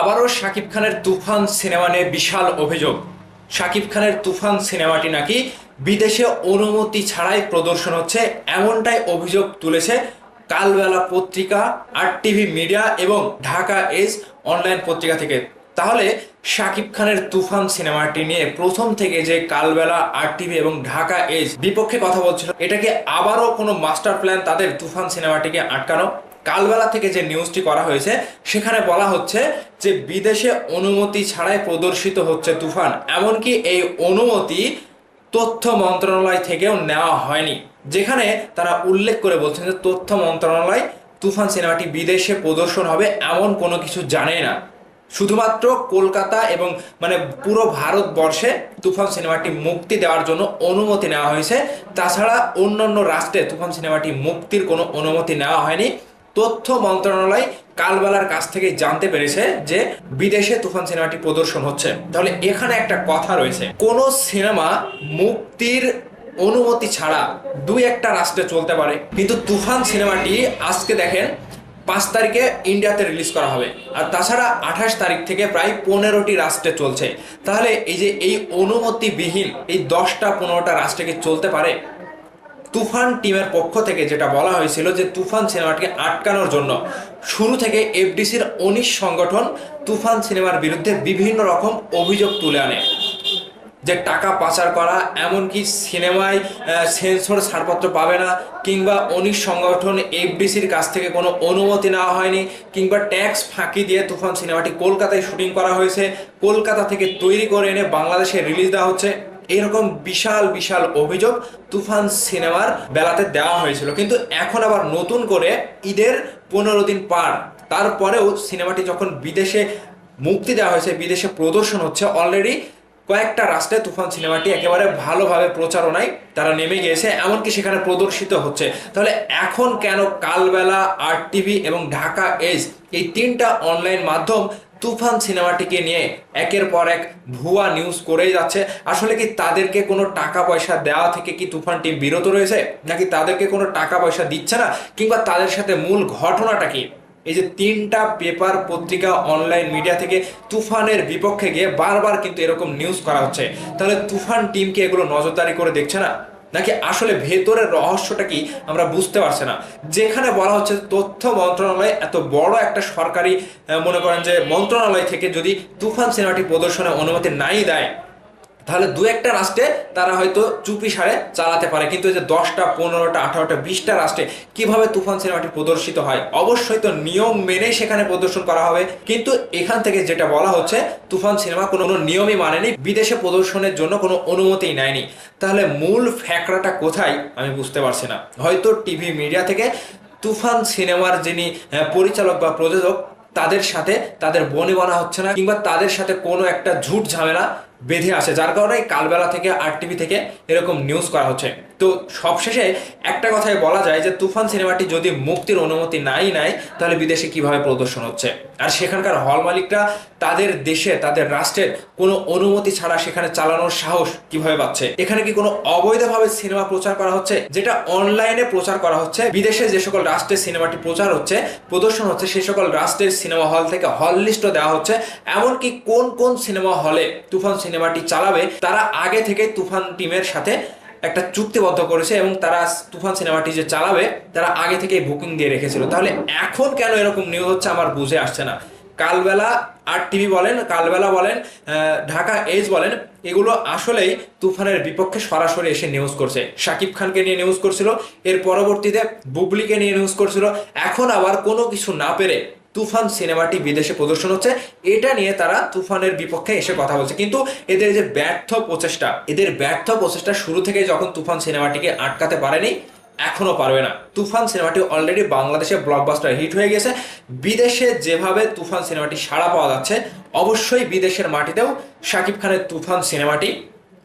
আবারও শাকিব খানের তুফান সিনেমা নিয়ে বিশাল অভিযোগ। শাকিব খানের তুফান সিনেমাটি নাকি বিদেশে অনুমতি ছাড়াই প্রদর্শন হচ্ছে, এমনটাই অভিযোগ তুলেছে কালবেলা পত্রিকা, আর টিভি মিডিয়া এবং ঢাকা এজ অনলাইন পত্রিকা থেকে। তাহলে শাকিব খানের তুফান সিনেমাটি নিয়ে প্রথম থেকে যে কালবেলা, আর টিভি এবং ঢাকা এজ বিপক্ষে কথা বলছিল, এটাকে আবারও কোনো মাস্টার প্ল্যান তাদের তুফান সিনেমাটিকে আটকানো? কালবেলা থেকে যে নিউজটি করা হয়েছে সেখানে বলা হচ্ছে যে বিদেশে অনুমতি ছাড়াই প্রদর্শিত হচ্ছে তুফান, এমনকি এই অনুমতি তথ্য মন্ত্রণালয় থেকেও নেওয়া হয়নি। যেখানে তারা উল্লেখ করে বলছেন যে তথ্য মন্ত্রণালয় তুফান সিনেমাটি বিদেশে প্রদর্শন হবে এমন কোনো কিছু জানে না। শুধুমাত্র কলকাতা এবং পুরো ভারতবর্ষে তুফান সিনেমাটি মুক্তি দেওয়ার জন্য অনুমতি নেওয়া হয়েছে। তাছাড়া অন্যান্য রাষ্ট্রে তুফান সিনেমাটি মুক্তির কোনো অনুমতি নেওয়া হয়নি। তথ্য মন্ত্রণালয় কালবেলার কাছ থেকে জানতে পেরেছে যে বিদেশে তুফান সিনেমাটি প্রদর্শন হচ্ছে। তাহলে এখানে একটা কথা রয়েছে, কোন সিনেমা মুক্তির অনুমতি ছাড়া দুই একটা রাষ্ট্রে চলতে পারে, কিন্তু তুফান সিনেমাটি আজকে দেখেন 5 তারিখে ইন্ডিয়াতে রিলিজ করা হবে, আর তাছাড়া 28 তারিখ থেকে প্রায় 15টি রাষ্ট্রে চলছে। তাহলে এই অনুমতিবিহীন এই 10টা-15টা রাষ্ট্রে কি চলতে পারে? তুফান টিমের পক্ষ থেকে যেটা বলা হয়েছিল যে তুফান সিনেমাটিকে আটকানোর জন্য শুরু থেকে এফডিসির 19 সংগঠন তুফান সিনেমার বিরুদ্ধে বিভিন্ন রকম অভিযোগ তুলে আনে, যে টাকা পাচার করা, এমনকি সিনেমায় সেন্সর ছাড়পত্র পাবে না, কিংবা 19 সংগঠন এফডিসির কাছ থেকে কোনো অনুমতি নেওয়া হয়নি, কিংবা ট্যাক্স ফাঁকি দিয়ে তুফান সিনেমাটি কলকাতায় শুটিং করা হয়েছে, কলকাতা থেকে তৈরি করে এনে বাংলাদেশে রিলিজ দেওয়া হচ্ছে। এরকম বিশাল বিশাল অভিযোগ তুফান সিনেমার বেলাতে দেওয়া হয়েছিল। কিন্তু এখন আবার নতুন করে ঈদের 15 দিন পার, তারপরেও সিনেমাটি যখন বিদেশে মুক্তি দেওয়া হয়েছে, বিদেশে প্রদর্শন হচ্ছে, অলরেডি কয়েকটা রাষ্ট্রে তুফান সিনেমাটি একেবারে ভালোভাবে প্রচারণায় তারা নেমে গিয়েছে, এমনকি সেখানে প্রদর্শিত হচ্ছে। তাহলে এখন কেন কালবেলা, আর টিভি এবং ঢাকা এজ এই 3টা অনলাইন মাধ্যম তুফান সিনেমাটিকে নিয়ে একের পর এক ভুয়া নিউজ করেই যাচ্ছে? আসলে কি তাদেরকে কোনো টাকা পয়সা দেওয়া থেকে কি তুফান টিম বিরত রয়েছে, নাকি তাদেরকে কোনো টাকা পয়সা দিচ্ছে না, কিংবা তাদের সাথে মূল ঘটনাটা কি? এই যে 3টা পেপার, পত্রিকা, অনলাইন মিডিয়া থেকে তুফানের বিপক্ষে গিয়ে বারবার কিন্তু এরকম নিউজ করা হচ্ছে, তাহলে তুফান টিমকে এগুলো নজরদারি করে দেখছে না, নাকি আসলে ভেতরের রহস্যটা কি আমরা বুঝতে পারছি না? যেখানে বলা হচ্ছে তথ্য মন্ত্রণালয়, এত বড় একটা সরকারি মনে করেন যে মন্ত্রণালয় থেকে যদি তুফান সিনেমাটি প্রদর্শনের অনুমতি নাই দেয়, তাহলে দু একটা রাষ্ট্রে তারা হয়তো চুপি সারে চালাতে পারে, কিন্তু এই যে 10টা, 15টা, 18টা, 20টা রাষ্ট্রে কিভাবে তুফান সিনেমাটি প্রদর্শিত হয়? অবশ্যই তো নিয়ম মেনেই সেখানে প্রদর্শন করা হবে। কিন্তু এখান থেকে যেটা বলা হচ্ছে, তুফান সিনেমা কোনো নিয়মই মানেনি, বিদেশে প্রদর্শনের জন্য কোনো অনুমতিই নেয়নি। তাহলে মূল ফ্যাকড়াটা কোথায় আমি বুঝতে পারছি না। হয়তো টিভি মিডিয়া থেকে তুফান সিনেমার যিনি পরিচালক বা প্রযোজক, তাদের সাথে তাদের বনিবনা হচ্ছে না, কিংবা তাদের সাথে কোনো একটা ঝুট ঝামেলা বেঁধে আসে, যার কারণে কালবেলা থেকে, আর টিভি থেকে এরকম নিউজ করা হচ্ছে। তো সবশেষে একটা কথাই বলা যায় যে তুফান সিনেমাটি যদি মুক্তির অনুমতি নাই নেয়, তাহলে বিদেশে কিভাবে প্রদর্শন হচ্ছে? আর সেখানকার হল মালিকরা তাদের দেশে, তাদের রাষ্ট্রের কোনো অনুমতি ছাড়া সেখানে চালানোর সাহস কিভাবে পাচ্ছে? এখানে কি কোনো অবৈধভাবে সিনেমা প্রচার করা হচ্ছে? যেটা অনলাইনে প্রচার করা হচ্ছে, বিদেশে যে সকল রাষ্ট্রে সিনেমাটি প্রচার হচ্ছে, প্রদর্শন হচ্ছে, সেই সকল রাষ্ট্রের সিনেমা হল থেকে হল লিস্টও দেওয়া হচ্ছে। এমনকি কোন কোন সিনেমা হলে তুফান সিনেমাটি চালাবে তারা আগে থেকে তুফান টিমের সাথে একটা চুক্তিবদ্ধ করেছে, এবং তারা তুফান সিনেমাটি যে চালাবে তারা আগে থেকে বুকিং দিয়ে রেখেছিল। তাহলে এখন কেন এরকম নিউজ হচ্ছে আমার বুঝে আসছে না। কালবেলা, আর টিভি বলেন, কালবেলা বলেন, ঢাকা এজ বলেন, এগুলো আসলেই তুফানের বিপক্ষে সরাসরি এসে নিউজ করছে। শাকিব খানকে নিয়ে নিউজ করছিল, এর পরবর্তীতে বুবলিকে নিয়ে নিউজ করছিল, এখন আবার কোনো কিছু না পেরে তুফান সিনেমাটি বিদেশে প্রদর্শন হচ্ছে, এটা নিয়ে তারা তুফানের বিপক্ষে এসে কথা বলছে। কিন্তু এদের যে ব্যর্থ প্রচেষ্টা শুরু থেকে যখন তুফান সিনেমাটিকে আটকাতে পারেনি, এখনো পারবে না। তুফান সিনেমাটি অলরেডি বাংলাদেশে ব্লকবাস্টার হিট হয়ে গেছে। বিদেশে যেভাবে তুফান সিনেমাটি সাড়া পাওয়া যাচ্ছে, অবশ্যই বিদেশের মাটিতেও শাকিব খানের তুফান সিনেমাটি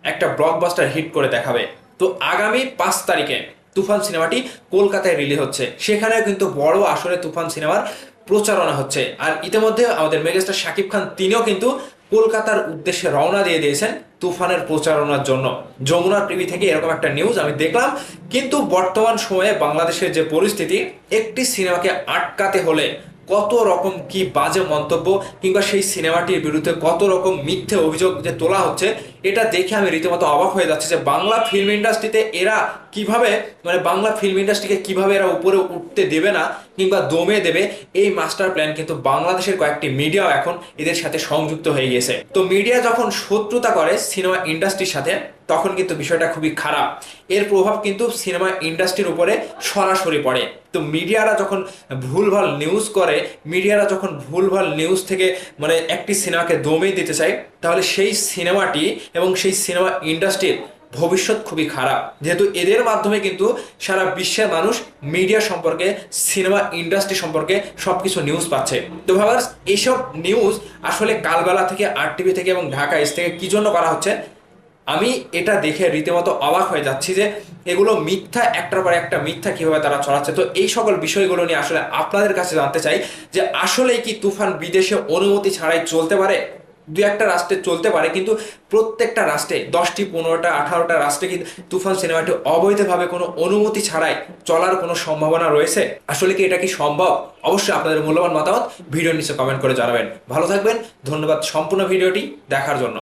একটা ব্লকবাস্টার হিট করে দেখাবে। তো আগামী 5 তারিখে তুফান সিনেমাটি কলকাতায় রিলিজ হচ্ছে, সেখানেও কিন্তু বড় আসরে তুফান সিনেমার প্রচারণা হচ্ছে। আর ইতিমধ্যে আমাদের মেগাস্টার শাকিব খান তিনিও কিন্তু কলকাতার উদ্দেশ্যে রওনা দিয়ে দিয়েছেন তুফানের প্রচারণার জন্য। যমুনা টিভি থেকে এরকম একটা নিউজ আমি দেখলাম। কিন্তু বর্তমান সময়ে বাংলাদেশের যে পরিস্থিতি, একটি সিনেমাকে আটকাতে হলে কত রকম কি বাজে মন্তব্য কিংবা সেই সিনেমাটির বিরুদ্ধে কত রকম মিথ্যে অভিযোগ যে তোলা হচ্ছে, এটা দেখে আমি রীতিমতো অবাক হয়ে যাচ্ছি যে বাংলা ফিল্ম ইন্ডাস্ট্রিতে এরা কিভাবে, মানে বাংলা ফিল্ম ইন্ডাস্ট্রিকে কিভাবে এরা উপরে উঠতে দেবে না কিংবা দমে দেবে, এই মাস্টার প্ল্যান কিন্তু বাংলাদেশের কয়েকটি মিডিয়াও এখন এদের সাথে সংযুক্ত হয়ে গেছে। তো মিডিয়া যখন শত্রুতা করে সিনেমা ইন্ডাস্ট্রির সাথে, তখন কিন্তু বিষয়টা খুবই খারাপ। এর প্রভাব কিন্তু সিনেমা ইন্ডাস্ট্রির উপরে সরাসরি পড়ে। তো মিডিয়ারা যখন ভুলভাল নিউজ করে, মিডিয়ারা যখন ভুলভাল নিউজ থেকে মানে একটি সিনেমাকে দমে দিতে চায়, তাহলে সেই সিনেমাটি এবং সেই সিনেমা ইন্ডাস্ট্রির ভবিষ্যৎ খুবই খারাপ, যেহেতু এদের মাধ্যমে কিন্তু সারা বিশ্বের মানুষ মিডিয়া সম্পর্কে, সিনেমা ইন্ডাস্ট্রি সম্পর্কে সবকিছু নিউজ পাচ্ছে। তো ভাবাস এইসব নিউজ আসলে কালবেলা থেকে, RTV থেকে এবং ঢাকা এস থেকে কি জন্য করা হচ্ছে, আমি এটা দেখে রীতিমতো অবাক হয়ে যাচ্ছি যে এগুলো মিথ্যা, একটার পর একটা মিথ্যা কিভাবে তারা ছড়াচ্ছে। তো এই সকল বিষয়গুলো নিয়ে আসলে আপনাদের কাছে জানতে চাই যে আসলে কি তুফান বিদেশে অনুমতি ছাড়াই চলতে পারে? দু একটা রাষ্ট্রে চলতে পারে, কিন্তু প্রত্যেকটা রাষ্ট্রে 10টি 15টা 18টা রাষ্ট্রে কি তুফান সিনেমাটি অবৈধভাবে কোনো অনুমতি ছাড়াই চলার কোনো সম্ভাবনা রয়েছে? আসলে কি এটা কি সম্ভব? অবশ্যই আপনাদের মূল্যবান মতামত ভিডিওর নিচে কমেন্ট করে জানাবেন। ভালো থাকবেন, ধন্যবাদ সম্পূর্ণ ভিডিওটি দেখার জন্য।